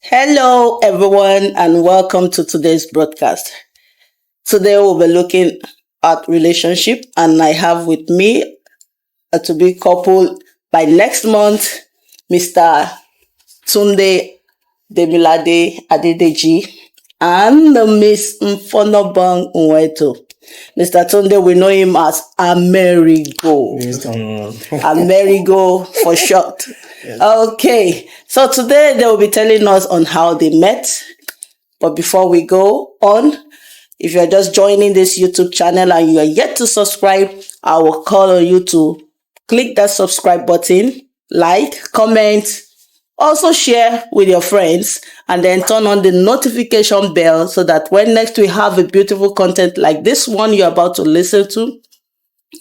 Hello, everyone, and welcome to today's broadcast. Today we'll be looking at relationship, and I have with me a to-be couple by next month, Mr. Tunde Demilade Adedeji and Miss Mfon Nwaetor. Mr. Tunde, we know him as Amerigo. Amerigo for short. Yes. Okay, so today they will be telling us on how they met. But before we go on, if you're just joining this YouTube channel and you are yet to subscribe, I will call on you to click that subscribe button, like, comment, also share with your friends, and then turn on the notification bell so that when next we have a beautiful content like this one you're about to listen to,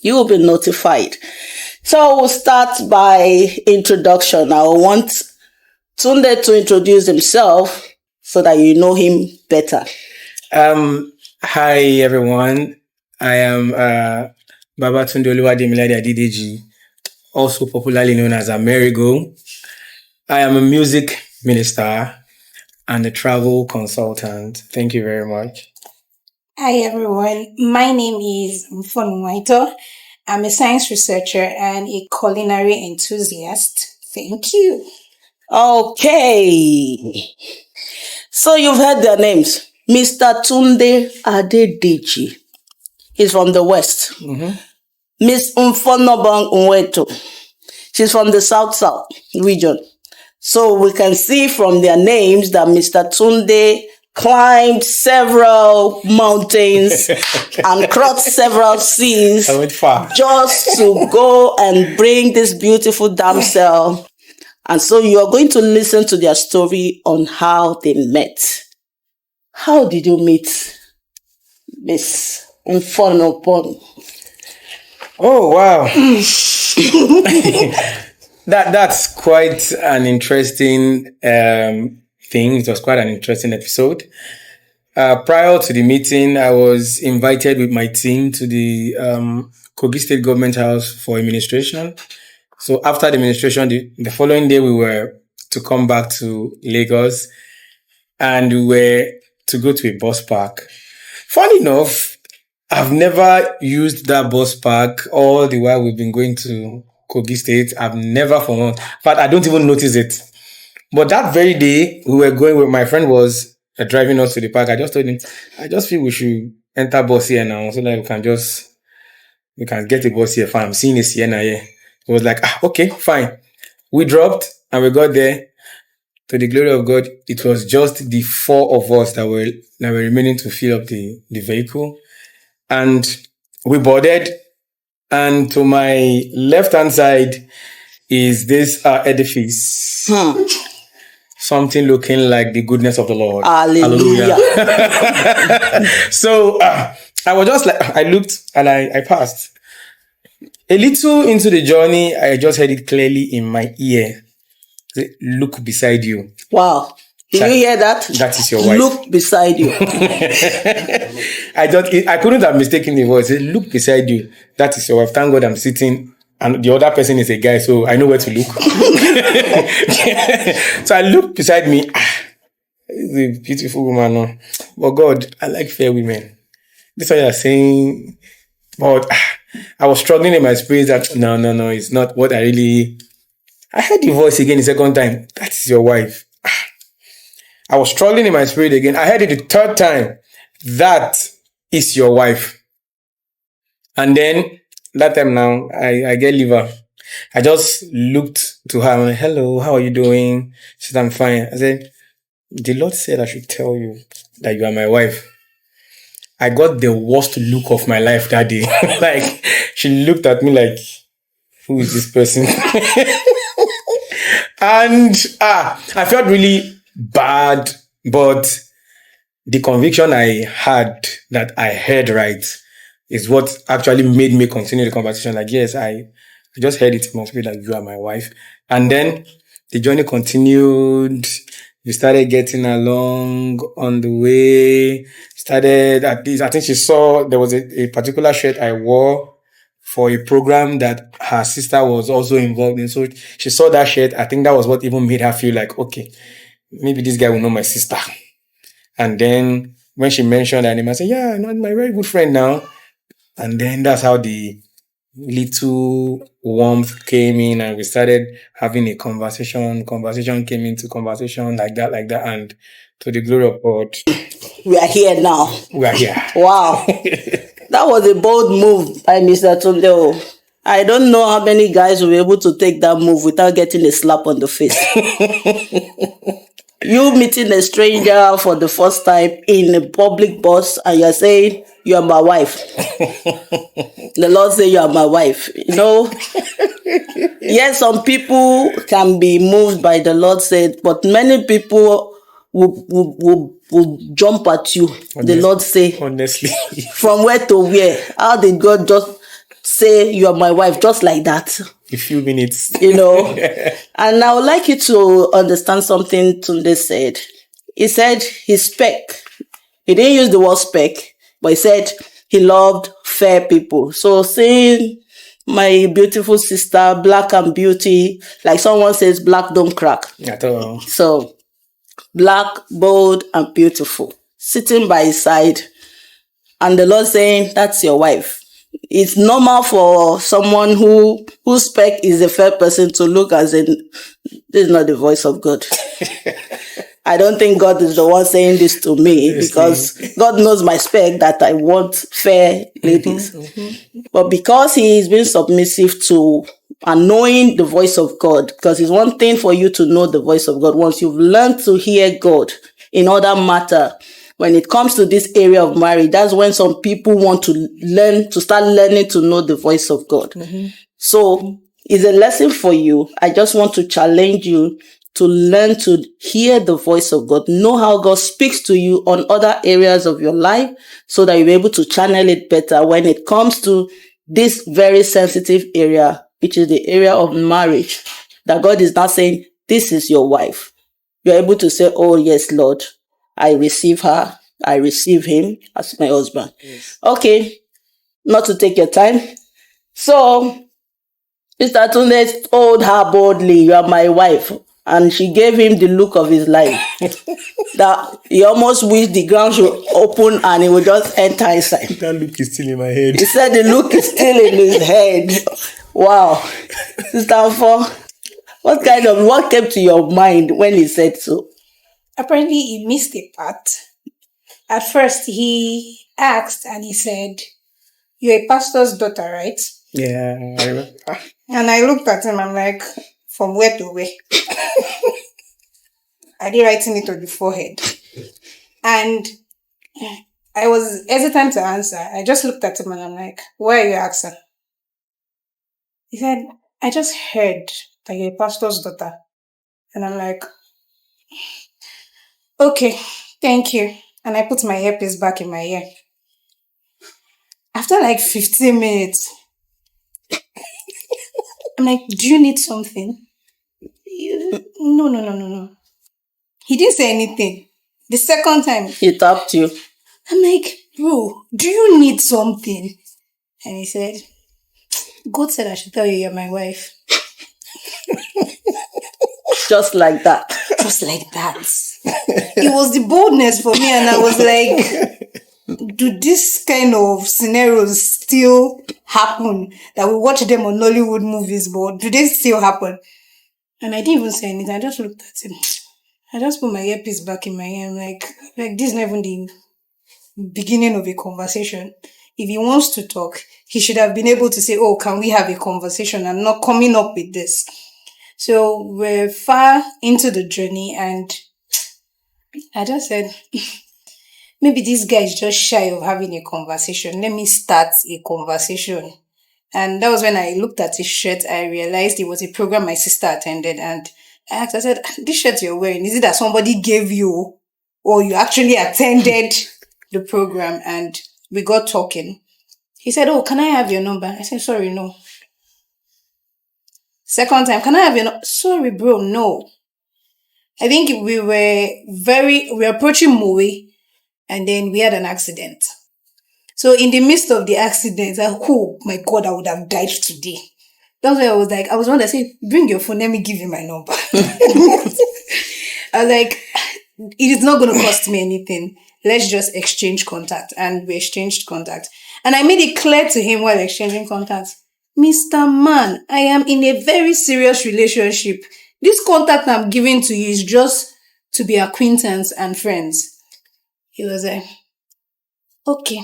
you will be notified. So we'll start by introduction. I want Tunde to introduce himself so that you know him better. Hi everyone. I am Babatunde Demilade Adedeji, also popularly known as Amerigo. I am a music minister and a travel consultant. Thank you very much. Hi everyone. My name is Mfon Nwaetor. I'm a science researcher and a culinary enthusiast. Thank you. Okay. So you've heard their names. Mr. Tunde Adedeji. He's from the West. Mm-hmm. Miss Mfon Nwaetor. She's from the South region. So we can see from their names that Mr. Tunde climbed several mountains and crossed several seas just to go and bring this beautiful damsel. And so you are going to listen to their story on how they met. How did you meet Miss Mfon Nwaetor? Oh, wow. That's quite an interesting thing. It was quite an interesting episode. Prior to the meeting, I was invited with my team to the Kogi State Government House for administration. So after the administration, the following day, we were to come back to Lagos and we were to go to a bus park. Funny enough, I've never used that bus park all the while we've been going to Kogi State. I've never for once. In fact, I don't even notice it. But that very day, we were going with my friend was driving us to the park. I just told him, I just feel we should enter bus here now so that we can get a bus here. Fine, I'm seeing a Sienna here. It was like, okay, fine. We dropped and we got there. To the glory of God, it was just the four of us that were remaining to fill up the vehicle. And we boarded. And to my left-hand side is this edifice. Something looking like the goodness of the Lord. Hallelujah. So I was just like, I looked and I passed. A little into the journey, I just heard it clearly in my ear. Look beside you. Wow. Did you hear that? That is your wife. Look beside you. I couldn't have mistaken the voice. Look beside you. That is your wife. Thank God I'm sitting and the other person is a guy, so I know where to look. So I looked beside me. It's a beautiful woman. No? But God, I like fair women. This is what you're saying. But I was struggling in my spirit that no, it's not what I really. I heard the voice again the second time. That is your wife. I was struggling in my spirit again. I heard it the third time. That is your wife. And then that time now, I get liver. I just looked to her. I'm like, hello, how are you doing? She said, I'm fine. I said, the Lord said I should tell you that you are my wife. I got the worst look of my life that day. Like, she looked at me like, who is this person? And I felt really bad, but the conviction I had that I heard right is what actually made me continue the conversation. Like, yes, I just heard it must be like you are my wife. And then the journey continued. We started getting along on the way. Started at least, I think she saw there was a particular shirt I wore for a program that her sister was also involved in. So she saw that shirt. I think that was what even made her feel like, okay, maybe this guy will know my sister. And then when she mentioned her name, I said, yeah, not my very good friend now. And then that's how the little warmth came in, and we started having a conversation. Conversation came into conversation like that. And to the glory of God, We are here now. we are here. Wow. That was a bold move by Mr. Tunde. I don't know how many guys will be able to take that move without getting a slap on the face. You meeting a stranger for the first time in a public bus and you're saying, you are my wife. The Lord say you are my wife. You know, yes, some people can be moved by the Lord said, but many people will jump at you. The Lord say, Honestly. from where to where? How did God just say you are my wife just like that? A few minutes. You know. And I would like you to understand something Tunde said. He said he spec. He didn't use the word spec, but he said he loved fair people. So saying my beautiful sister, black and beauty, like someone says, black don't crack. At all. So black, bold, and beautiful, sitting by his side, and the Lord saying, that's your wife. It's normal for someone whose spec is a fair person to look as in, this is not the voice of God. I don't think God is the one saying this to me, because God knows my spec that I want fair ladies. But because he is being submissive to and knowing the voice of God, because it's one thing for you to know the voice of God. Once you've learned to hear God in other matter, when it comes to this area of marriage, that's when some people want to start learning to know the voice of God. So it's a lesson for you. I just want to challenge you to learn to hear the voice of God, know how God speaks to you on other areas of your life, so that you'll be able to channel it better when it comes to this very sensitive area, which is the area of marriage, that God is not saying, this is your wife. You're able to say, oh yes, Lord, I receive her, I receive him as my husband. Yes. Okay, not to take your time. So, Mr. Tunde told her boldly, you are my wife. And she gave him the look of his life. That he almost wished the ground should open and he would just enter inside. That look is still in my head. He said the look is still in his head. Wow. Sister Mfon, what came to your mind when he said so? Apparently, he missed a part. At first, he asked and he said, you're a pastor's daughter, right? Yeah, I remember. And I looked at him, I'm like, from where to where? Are they writing it on the forehead? And I was hesitant to answer. I just looked at him and I'm like, why are you asking? He said, I just heard that you're a pastor's daughter. And I'm like, okay, thank you. And I put my earpiece back in my ear. After like 15 minutes, I'm like, do you need something? No. He didn't say anything. The second time, he tapped you. I'm like, bro, do you need something? And he said, God said I should tell you you're my wife. Just like that. Just like that. It was the boldness for me, and I was like, do this kind of scenarios still happen? That we watch them on Nollywood movies, but do they still happen? And I didn't even say anything. I just looked at him. I just put my earpiece back in my ear. I'm like this is not even the beginning of a conversation. If he wants to talk, he should have been able to say, oh, can we have a conversation? I'm not coming up with this. So we're far into the journey, and I just said, maybe this guy is just shy of having a conversation. Let me start a conversation. And that was when I looked at his shirt. I realized it was a program my sister attended, and I said, this shirt you're wearing, is it that somebody gave you or you actually attended the program? And we got talking. He said, oh, can I have your number? I said, sorry, no. Second time, can I have your number? Sorry, bro, no. I think we were approaching Moe, and then we had an accident. So in the midst of the accident, oh my God, I would have died today. That's why I was one that said, bring your phone, let me give you my number. I was like, it is not going to cost me anything. Let's just exchange contact. And we exchanged contact. And I made it clear to him while exchanging contacts, Mr. Man, I am in a very serious relationship. This contact I'm giving to you is just to be acquaintance and friends. He was like, okay.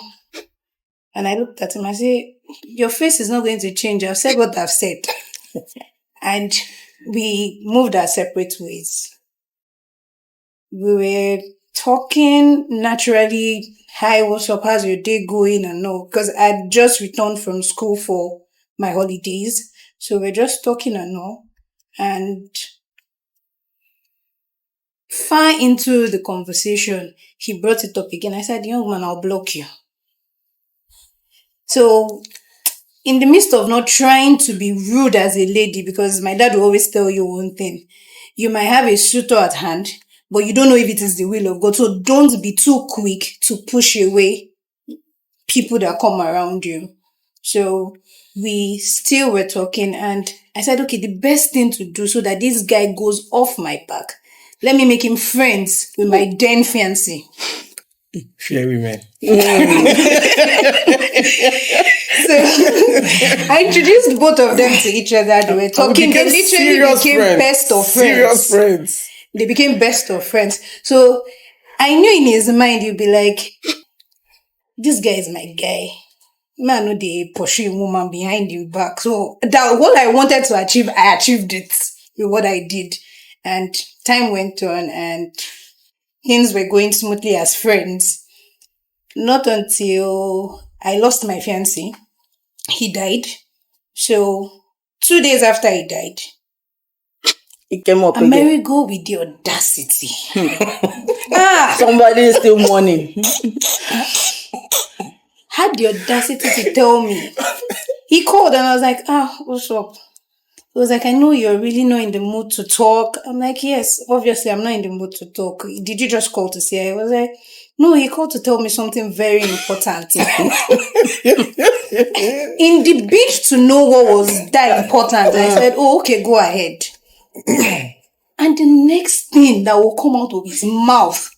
And I looked at him, I said, your face is not going to change. I've said what I've said. And we moved our separate ways. We were talking naturally. Hi, what's up? How's your day going? And no, because I'd just returned from school for my holidays. So we're just talking and all. And far into the conversation, he brought it up again. I said, young man, I'll block you. So in the midst of not trying to be rude as a lady, because my dad will always tell you one thing, you might have a suitor at hand, but you don't know if it is the will of God. So don't be too quick to push away people that come around you. So we still were talking, and I said, okay, the best thing to do so that this guy goes off my back, let me make him friends with my then fiancé. Fear women. So I introduced both of them to each other. They were talking. They literally became best of friends. Serious friends. They became best of friends. So I knew in his mind he'd be like, this guy is my guy. Man, no, they pushing woman behind your back. So that what I wanted to achieve, I achieved it with what I did. And time went on and things were going smoothly as friends. Not until I lost my fiancé. He died. So 2 days after he died, It came up Amerigo with the audacity. Somebody is still mourning. Had the audacity to tell me. He called and I was like, what's up? He was like, I know you're really not in the mood to talk. I'm like, yes, obviously I'm not in the mood to talk. Did you just call to say? I was like, no, he called to tell me something very important. In the bid to know what was that important, I said, oh, okay, go ahead. And the next thing that will come out of his mouth,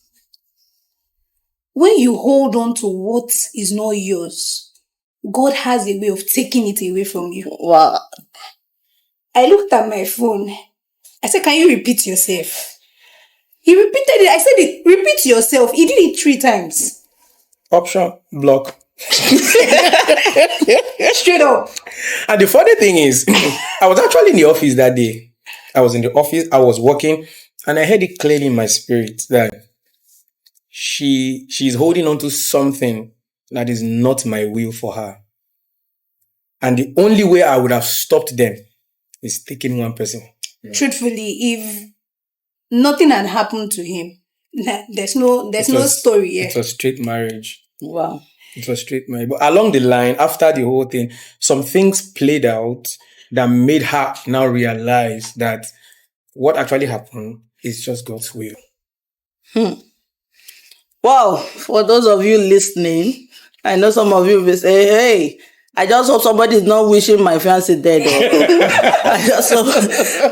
when you hold on to what is not yours, God has a way of taking it away from you. Wow. I looked at my phone. I said, can you repeat yourself? He repeated it. I said, repeat yourself. He did it 3 times. Option, block. Straight up. And the funny thing is, I was actually in the office that day. I was in the office, I was working, and I heard it clearly in my spirit that she's holding on to something that is not my will for her. And the only way I would have stopped them is taking one person. Yeah. Truthfully, if nothing had happened to him, there's no story here. It was straight marriage. Wow. It was straight marriage. But along the line, after the whole thing, some things played out that made her now realize that what actually happened is just God's will. Wow. For those of you listening, I know some of you will say, hey, I just hope somebody is not wishing my fiancé dead. I just hope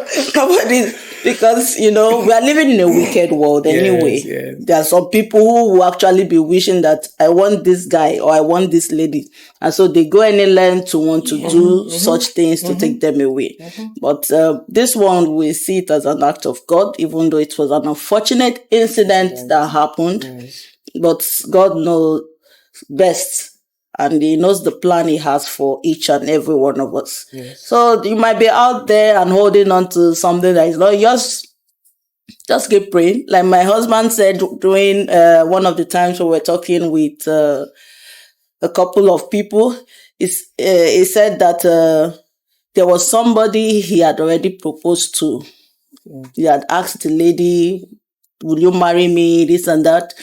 somebody, because, we are living in a wicked world anyway. Yes. There are some people who will actually be wishing that I want this guy or I want this lady. And so they go any length to want to do such things to take them away. But this one, we see it as an act of God, even though it was an unfortunate incident that happened. Yes. But God knows best. And He knows the plan He has for each and every one of us. Yes. So you might be out there and holding on to something that is not yours. Just keep praying. Like my husband said during one of the times we were talking with a couple of people, he said that there was somebody he had already proposed to. He had asked the lady, will you marry me, this and that?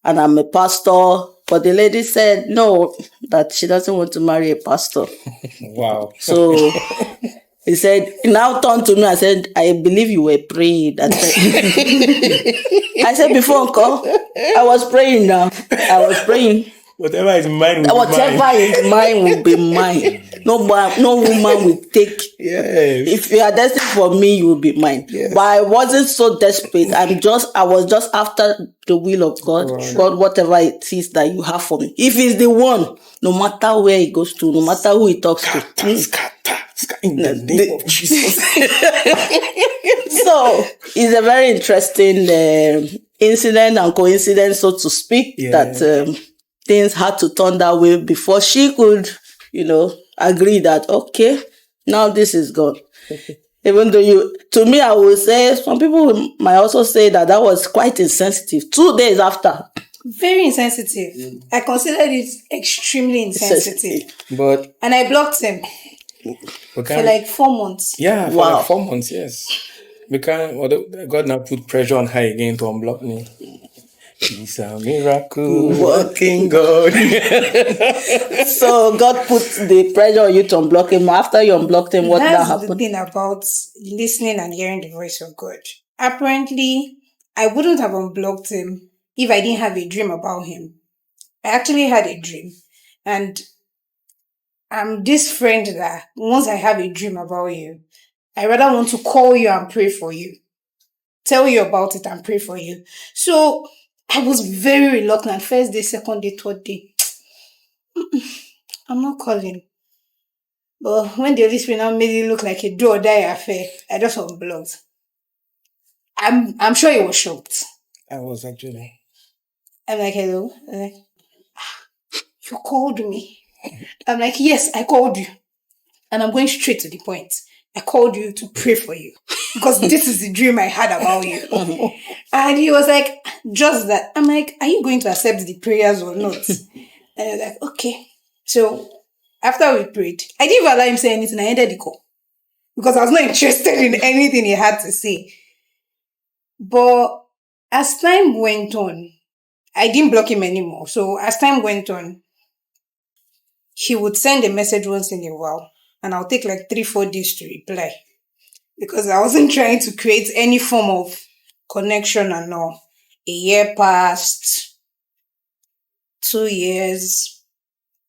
And I'm a pastor. But the lady said no, that she doesn't want to marry a pastor. Wow. So he said, he now turned to me and said, I believe you were praying that time. I said, before, Uncle, I was praying now. I was praying. Whatever is mine will be Whatever mine. is mine will be mine. No woman will take. Yes. If you are destined for me, you will be mine. Yes. But I wasn't so desperate. I was just after the will of God. Right. God, whatever it is that you have for me. If it's the one, no matter where he goes to, no matter who he talks to. Scatter, in the name of Jesus. So it's a very interesting incident and coincidence, so to speak, that things had to turn that way before she could, agree that, okay, now this is gone. Even though to me, I would say, some people might also say that was quite insensitive. 2 days after. Very insensitive. I considered it extremely insensitive. And I blocked him for like 4 months. Yeah, for Wow. like 4 months, yes. God now put pressure on her again to unblock me. He's a miracle working God. So God put the pressure on you to unblock him. After you unblocked him, what now happened? That's the thing about listening and hearing the voice of God. Apparently, I wouldn't have unblocked him if I didn't have a dream about him. I actually had a dream. And I'm this friend that once I have a dream about you, I rather want to call you and pray for you. Tell you about it and pray for you. So I was very reluctant. First day, second day, third day. I'm not calling. But when the Holy Spirit now made it look like a do or die affair, I just unblocked. I'm sure he was shocked. I was actually. I'm like, hello? I'm like, you called me. I'm like, yes, I called you. And I'm going straight to the point. I called you to pray for you. Because this is the dream I had about you. And he was like, just that. I'm like, are you going to accept the prayers or not? And I was like, okay. So after we prayed, I didn't even allow him to say anything. I ended the call. Because I was not interested in anything he had to say. But as time went on, I didn't block him anymore. So as time went on, he would send a message once in a while. And I'll take like 3-4 days to reply. Because I wasn't trying to create any form of connection and all. A year passed. 2 years.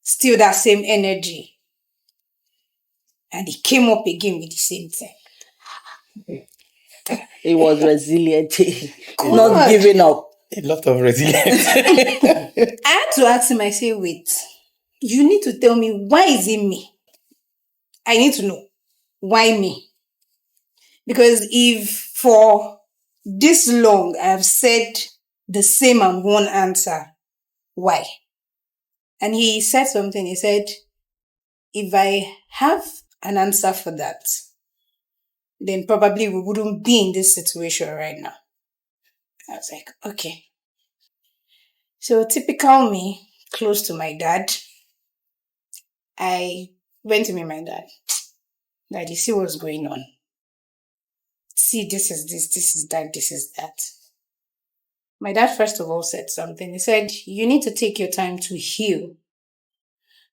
Still that same energy. And he came up again with the same thing. He was resilient. Not giving up. A lot of resilience. I had to ask him, I say, wait. You need to tell me, why is it me? I need to know. Why me? Because if for this long I've said the same and one answer, why? And he said something. He said, if I have an answer for that, then probably we wouldn't be in this situation right now. I was like, okay. So typical me, close to my dad, I went to meet my dad. Daddy, see what's going on. See, this is this is that, this is that. My dad first of all said something. He said, you need to take your time to heal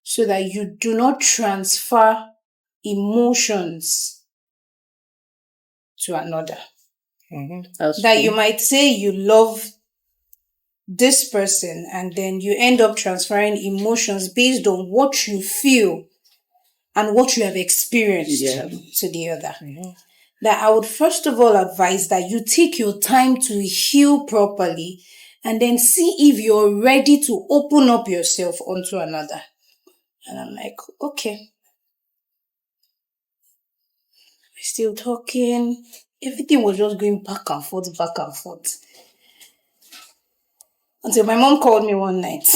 so that you do not transfer emotions to another. That you might say you love this person and then you end up transferring emotions based on what you feel and what you have experienced to the other. That I would first of all advise that you take your time to heal properly and then see if you're ready to open up yourself onto another. And I'm like, okay. We're still talking. Everything was just going back and forth. Until my mom called me one night.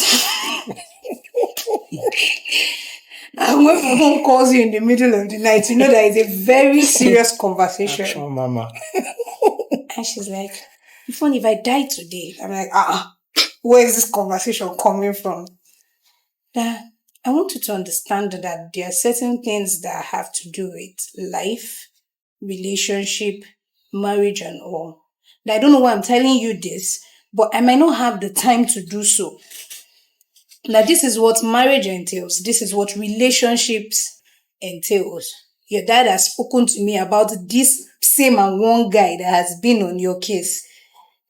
And when my mom calls you in the middle of the night, you know that it's a very serious conversation. Action, mama. And she's like, Mfon, if I die today, I'm like, where is this conversation coming from? That I want you to understand that there are certain things that have to do with life, relationship, marriage, and all. That I don't know why I'm telling you this, but I might not have the time to do so. Now, this is what marriage entails. This is what relationships entails. Your dad has spoken to me about this same and one guy that has been on your case.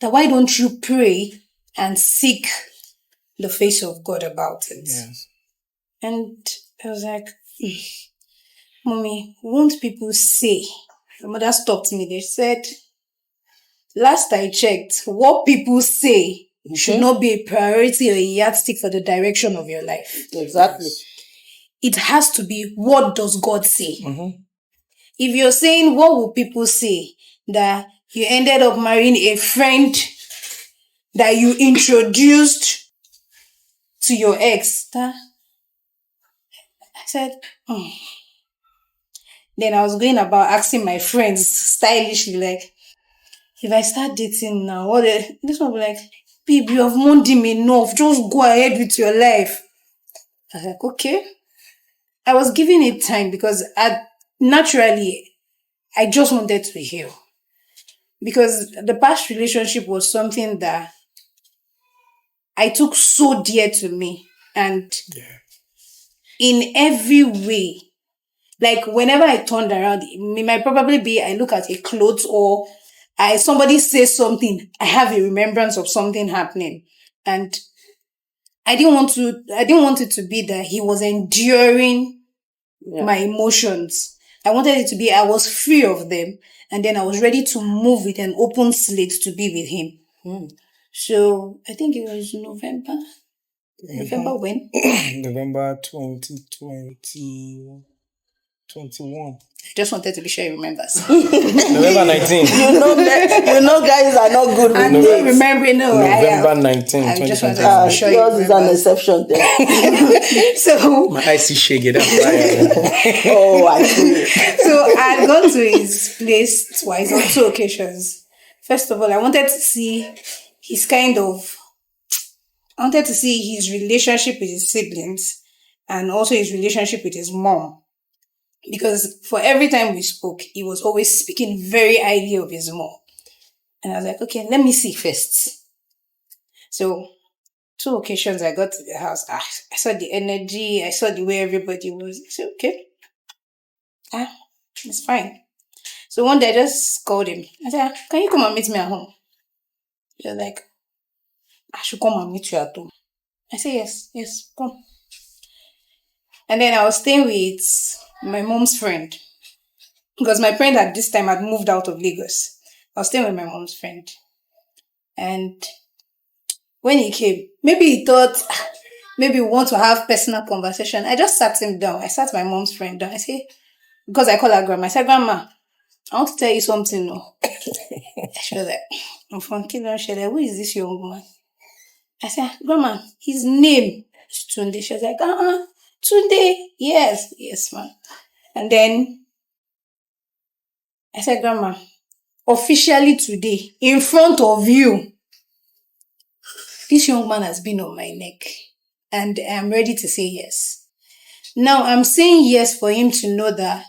That why don't you pray and seek the face of God about it. Yes. And I was like, Mommy, won't people say? My mother stopped me. They said, last I checked, what people say should not be a priority or a yardstick for the direction of your life. Exactly. It has to be, what does God say? Mm-hmm. If you're saying, what will people say? That you ended up marrying a friend that you introduced to your ex. I said, Then I was going about asking my friends stylishly, like, if I start dating now, this one will be like, babe, you have mourned him enough. Just go ahead with your life. I was like, okay. I was giving it time because naturally, I just wanted to heal. Because the past relationship was something that I took so dear to me. And in every way, like whenever I turned around, it might probably be I look at a clothes or somebody says something, I have a remembrance of something happening. And I didn't want it to be that he was enduring my emotions. I wanted it to be I was free of them, and then I was ready to move with an open slate to be with him. So I think it was November. November when? November 2021. I just wanted to be sure he remembers. November 19. You know, guys are not good with I'm not remembering. No, November 19. I just wanted 2021. to be sure yours is an exception then. So My eyes see shaggy. That's why. Oh, I see. So I had gone to his place twice on 2 occasions. First of all, I wanted to see his relationship with his siblings and also his relationship with his mom. Because for every time we spoke, he was always speaking very highly of his mom. And I was like, okay, let me see first. So 2 occasions I got to the house. I saw the energy. I saw the way everybody was. I said, okay. It's fine. So one day I just called him. I said, can you come and meet me at home? He was like, I should come and meet you at home. I said, yes, come. And then I was staying with my mom's friend. Because my friend at this time had moved out of Lagos. I was staying with my mom's friend. And when he came, maybe he thought, maybe we want to have personal conversation. I just sat him down. I sat my mom's friend down. I said, because I call her grandma. I said, Grandma, I want to tell you something. No. She was like, Mfon Nwaetor. She was like, who is this young man? I said, Grandma, his name is Tunde. She was like, Tunde. Yes, ma'am. And then I said, Grandma, officially today, in front of you, this young man has been on my neck. And I am ready to say yes. Now, I'm saying yes for him to know that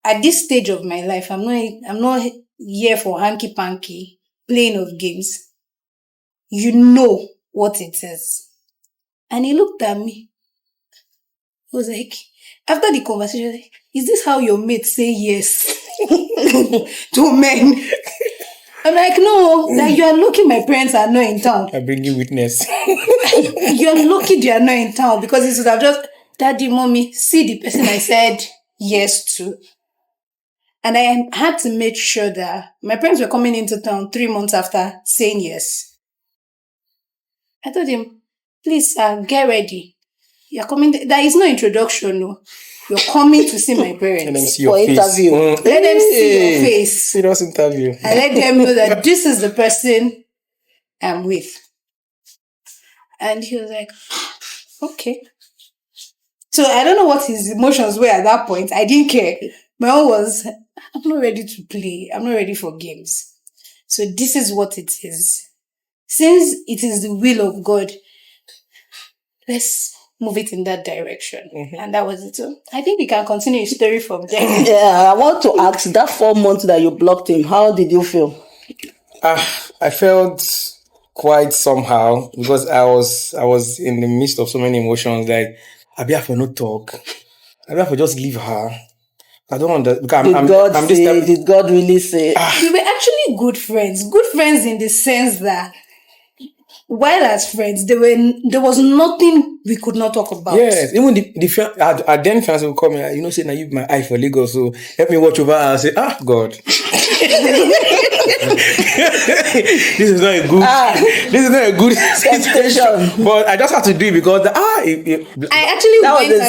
at this stage of my life, I'm not here for hanky-panky, playing of games. You know what it is. And he looked at me. He was like, after the conversation, like, is this how your mates say yes to men? I'm like, no, that you are lucky my parents are not in town. I bring you witness. You're lucky they are not in town because it would have just, Daddy, Mommy, see the person I said yes to. And I had to make sure that my parents were coming into town 3 months after saying yes. I told him, please, get ready. You're coming. There is no introduction, no. You're coming to see my parents. Let them see your For face. interview. Let them see your face. Serious interview. And let them know that this is the person I'm with. And he was like, okay. So I don't know what his emotions were at that point. I didn't care. My own was, I'm not ready to play. I'm not ready for games. So this is what it is. Since it is the will of God, let's move it in that direction. Mm-hmm. And that was it. So I think we can continue the story from there. Yeah, I want to ask, that 4 months that you blocked him, how did you feel? I felt quite somehow because I was in the midst of so many emotions. Like, I be have to not talk. I be have to just leave her. I don't understand. Did God really say? We were actually good friends. Good friends in the sense that while as friends, there was nothing we could not talk about. Yes, even our then fiancé will call me, say, now you my eye for Lagos, so help me watch over. I'll say, God. This is not a good situation. But I just have to do it because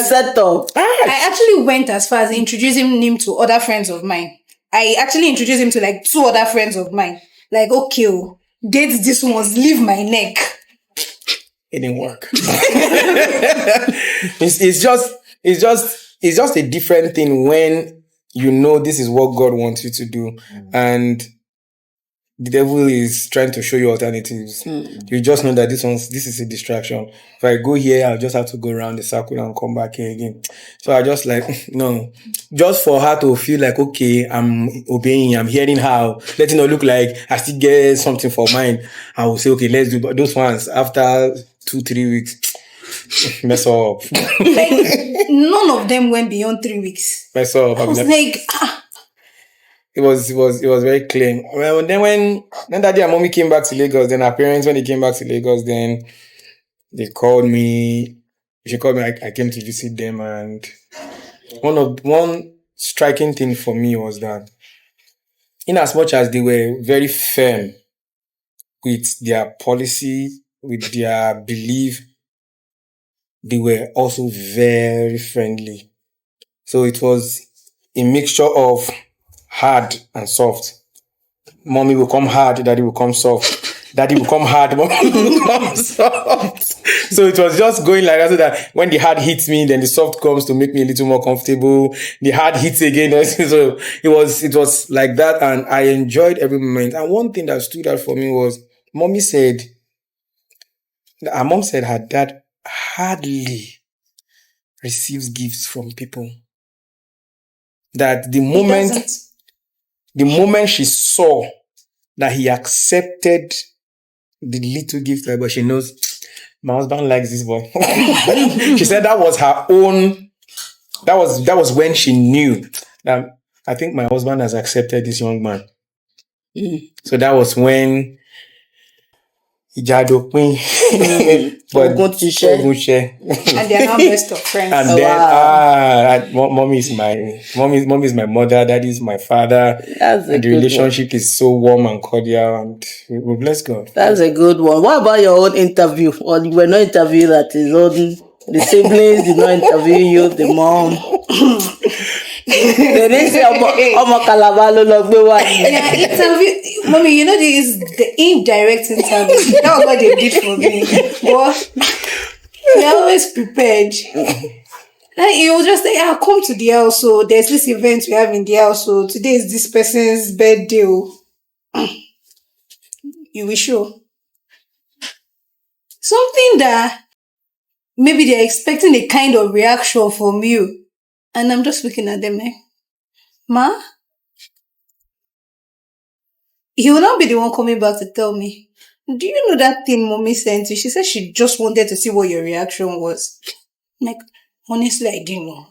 setup. I actually went as far as introducing him to other friends of mine. I actually introduced him to like 2 other friends of mine. Like, okay, date this ones, leave my neck. It didn't work. It's just a different thing when you know this is what God wants you to do, and the devil is trying to show you alternatives. You just know that this is a distraction. If I go here, I'll just have to go around the circle and come back here again. So I just no. Just for her to feel like, okay, I'm obeying, I'm hearing her, letting her look like I still get something for mine. I will say, okay, let's do those ones after 2-3 weeks. Mess up. Like, none of them went beyond 3 weeks. Mess up. I was like, It was very clean. Well, then when Daddy and Mommy came back to Lagos, then our parents, when they came back to Lagos, then they called me. She called me. I came to visit them, and one striking thing for me was that, in as much as they were very firm with their policy, with their belief, they were also very friendly. So it was a mixture of hard and soft. Mommy will come hard, Daddy will come soft. Daddy will come hard, Mommy will come soft. So it was just going like that, so that when the hard hits me, then the soft comes to make me a little more comfortable. The hard hits again. So it was like that, and I enjoyed every moment. And one thing that stood out for me was her mom said her dad hardly receives gifts from people. That the moment she saw that he accepted the little gift, but she knows my husband likes this boy. She said that was her own. That was when she knew that I think my husband has accepted this young man. So that was when Ijado but and they are now best of friends. And then mommy is my mother, daddy is my father. And the relationship is so warm and cordial, and we bless God. That's a good one. What about your own interview? Or you were not interviewed at his own? The siblings did not interview you, the mom. They didn't say Omo Kalabalo Logbewa. Yeah, interview. Mommy, this is the indirect interview. That was what they did for me. But they're always prepared. Like, it was just like, I'll come to the house. So there's this event we have in the house. So today is this person's birthday. You will show. Something that maybe they're expecting a kind of reaction from you. And I'm just looking at them like, Ma? He will not be the one coming back to tell me, do you know that thing Mommy sent you? She said she just wanted to see what your reaction was. Like, honestly, I didn't know.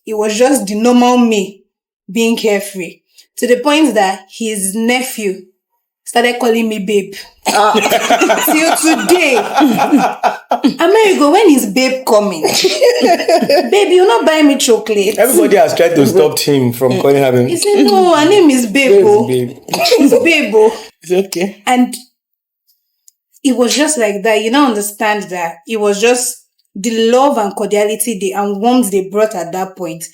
It was just the normal me being carefree. To the point that his nephew started calling me babe. Till today. Amerigo, when is babe coming? Babe, you're not buying me chocolate. Everybody has tried to stop him from calling her babe. He said, no, her name is Bebo. It's Bebo. It's okay. And it was just like that. You now understand that it was just the love and cordiality and warmth they brought at that point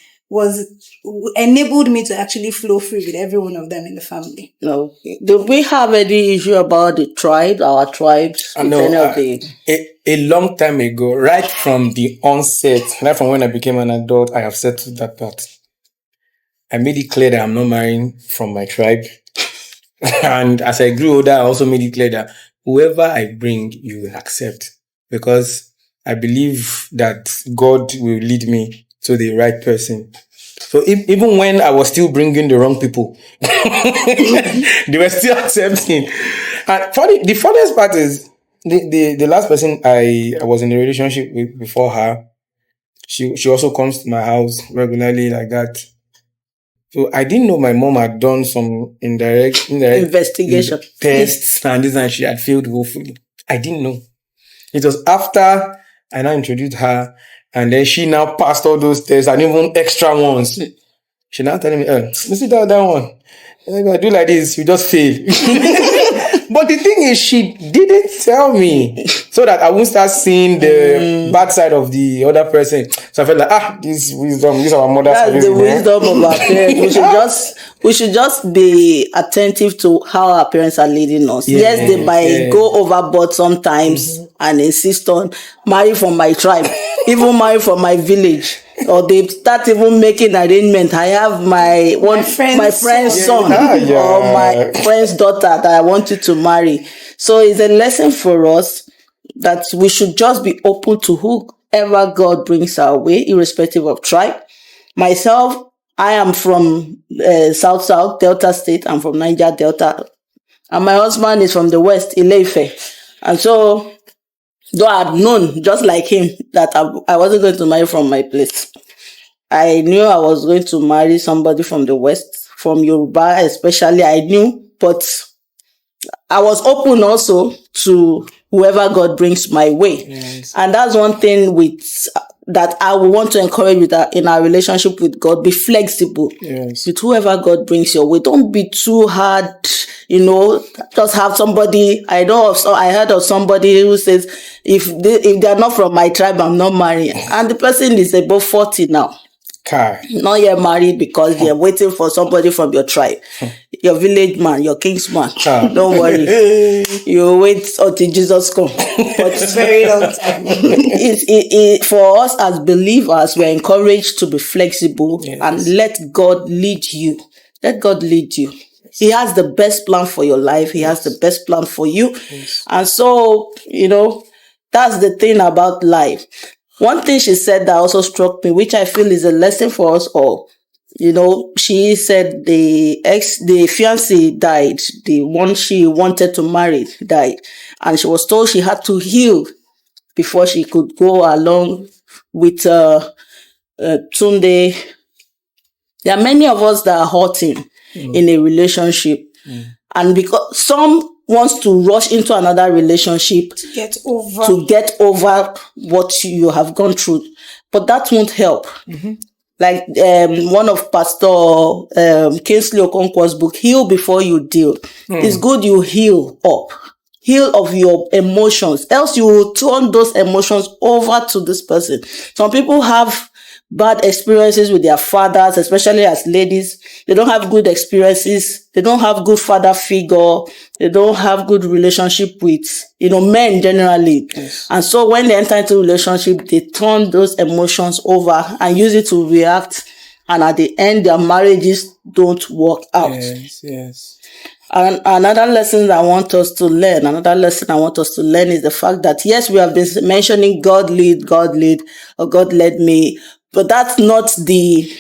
enabled me to actually flow free with every one of them in the family. No. Do we have any issue about the tribe, our tribes? A long time ago, right from the onset, right from when I became an adult, I have settled that part. I made it clear that I'm not marrying from my tribe. And as I grew older, I also made it clear that whoever I bring, you will accept. Because I believe that God will lead me to the right person. So even when I was still bringing the wrong people, they were still accepting. And the funniest part is the last person I was in a relationship with before her, she also comes to my house regularly like that. So I didn't know my mom had done some indirect investigation tests and this, and she had failed woefully. I didn't know. It was after I now introduced her, and then she now passed all those tests and even extra ones. She now telling me, listen to that one. If I do like this, you just fail. But the thing is, she didn't tell me so that I won't start seeing the bad side of the other person. So I felt like, this wisdom, this is our mother's. That's the wisdom of our parents. We should just be attentive to how our parents are leading us. Yes, they might go overboard sometimes and insist on marry from my tribe, even marry from my village. Or they start even making arrangement. I have my friend's son or my friend's daughter that I want you to marry. So it's a lesson for us that we should just be open to whoever God brings our way, irrespective of tribe. Myself, I am from South Delta State. I'm from Niger Delta. And my husband is from the West, Ile-Ife. And so, though I had known, just like him, that I wasn't going to marry from my place. I knew I was going to marry somebody from the West, from Yoruba especially, I knew. But I was open also to whoever God brings my way. Yes. And that's one thing that I would want to encourage in our relationship with God. Be flexible with whoever God brings your way. Don't be too hard, just have somebody. I heard of somebody who says, if they're not from my tribe, I'm not marrying. And the person is above 40 now. Not yet married because they're waiting for somebody from your tribe. Your village man, your kingsman. Don't worry. You wait until Jesus comes. But it's very long time. For us as believers, we're encouraged to be flexible and let God lead you. Let God lead you. He has the best plan for your life. He has the best plan for you. Yes. And so, that's the thing about life. One thing she said that also struck me, which I feel is a lesson for us all. She said the fiancé died. The one she wanted to marry died. And she was told she had to heal before she could go along with Tunde. There are many of us that are hurting in a relationship. And because some wants to rush into another relationship to get over what you have gone through, but that won't help. Like one of Pastor Kingsley Okonkwo's book, Heal Before You Deal. It's good you heal of your emotions, else you will turn those emotions over to this person. Some people have bad experiences with their fathers, especially as ladies. They don't have good experiences. They don't have good father figure. They don't have good relationship with, men generally. Yes. And so when they enter into relationship, they turn those emotions over and use it to react. And at the end, their marriages don't work out. Yes. And another lesson I want us to learn is the fact that, yes, we have been mentioning God lead, or God led me. But that's not the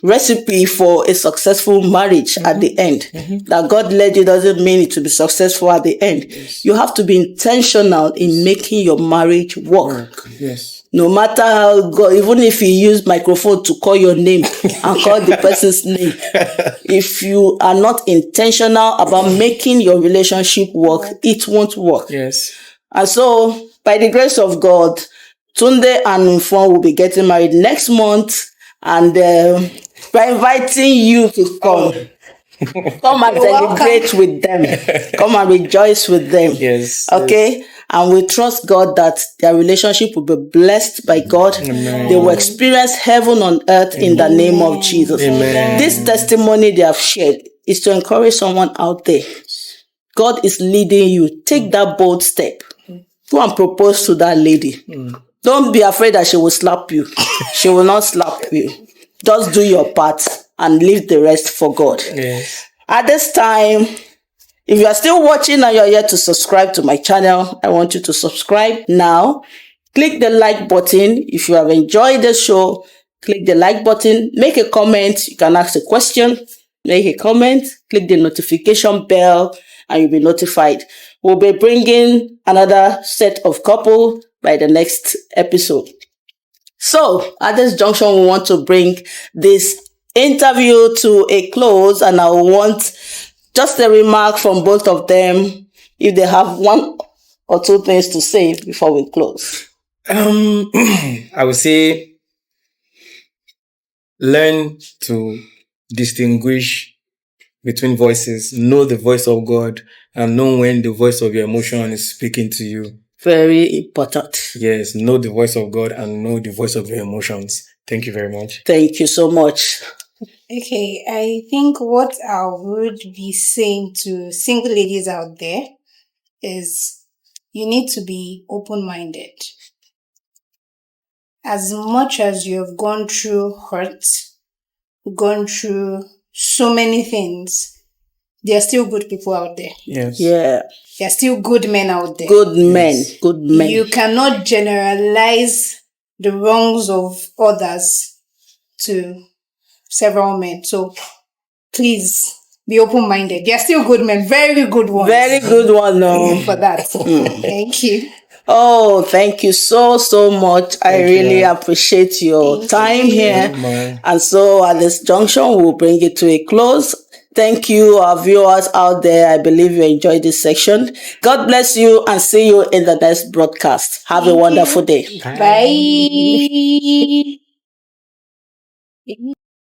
recipe for a successful marriage at the end. That God led you doesn't mean it to be successful at the end. Yes. You have to be intentional in making your marriage work. Yes. No matter how God, even if you use microphone to call your name and call the person's name, if you are not intentional about making your relationship work, it won't work. Yes. And so, by the grace of God, Tunde and Mfon will be getting married next month, and we're inviting you to come. Come and celebrate with them. Come and rejoice with them. Yes. Okay? Yes. And we trust God that their relationship will be blessed by God. Amen. They will experience heaven on earth in the name of Jesus. Amen. This testimony they have shared is to encourage someone out there. God is leading you. Take that bold step. Go and propose to that lady. Don't be afraid that she will slap you. She will not slap you. Just do your part and leave the rest for God. Yes. At this time, if you are still watching and you're yet to subscribe to my channel, I want you to subscribe now. Click the like button. If you have enjoyed the show, click the like button. Make a comment. You can ask a question. Make a comment. Click the notification bell and you'll be notified. We'll be bringing another set of couple by the next episode. So, at this junction, we want to bring this interview to a close, and I want just a remark from both of them, if they have one or two things to say before we close. I would say learn to distinguish between voices. Know the voice of God and know when the voice of your emotion is speaking to you. Very important. Yes, know the voice of God and know the voice of your emotions. Thank you very much. Thank you so much. Okay, I think what I would be saying to single ladies out there is you need to be open-minded. As much as you have gone through hurt, gone through so many things, there are still good people out there. Yes. Yeah. There are still good men out there. Good men. Good men. You cannot generalize the wrongs of others to several men. So please be open-minded. There are still good men, very good ones. Very good one, no. For that. Thank you. Oh, thank you so much. I really appreciate your time here. And so at this junction, we'll bring it to a close. Thank you, our viewers out there. I believe you enjoyed this section. God bless you and see you in the next broadcast. Have a wonderful day. Bye.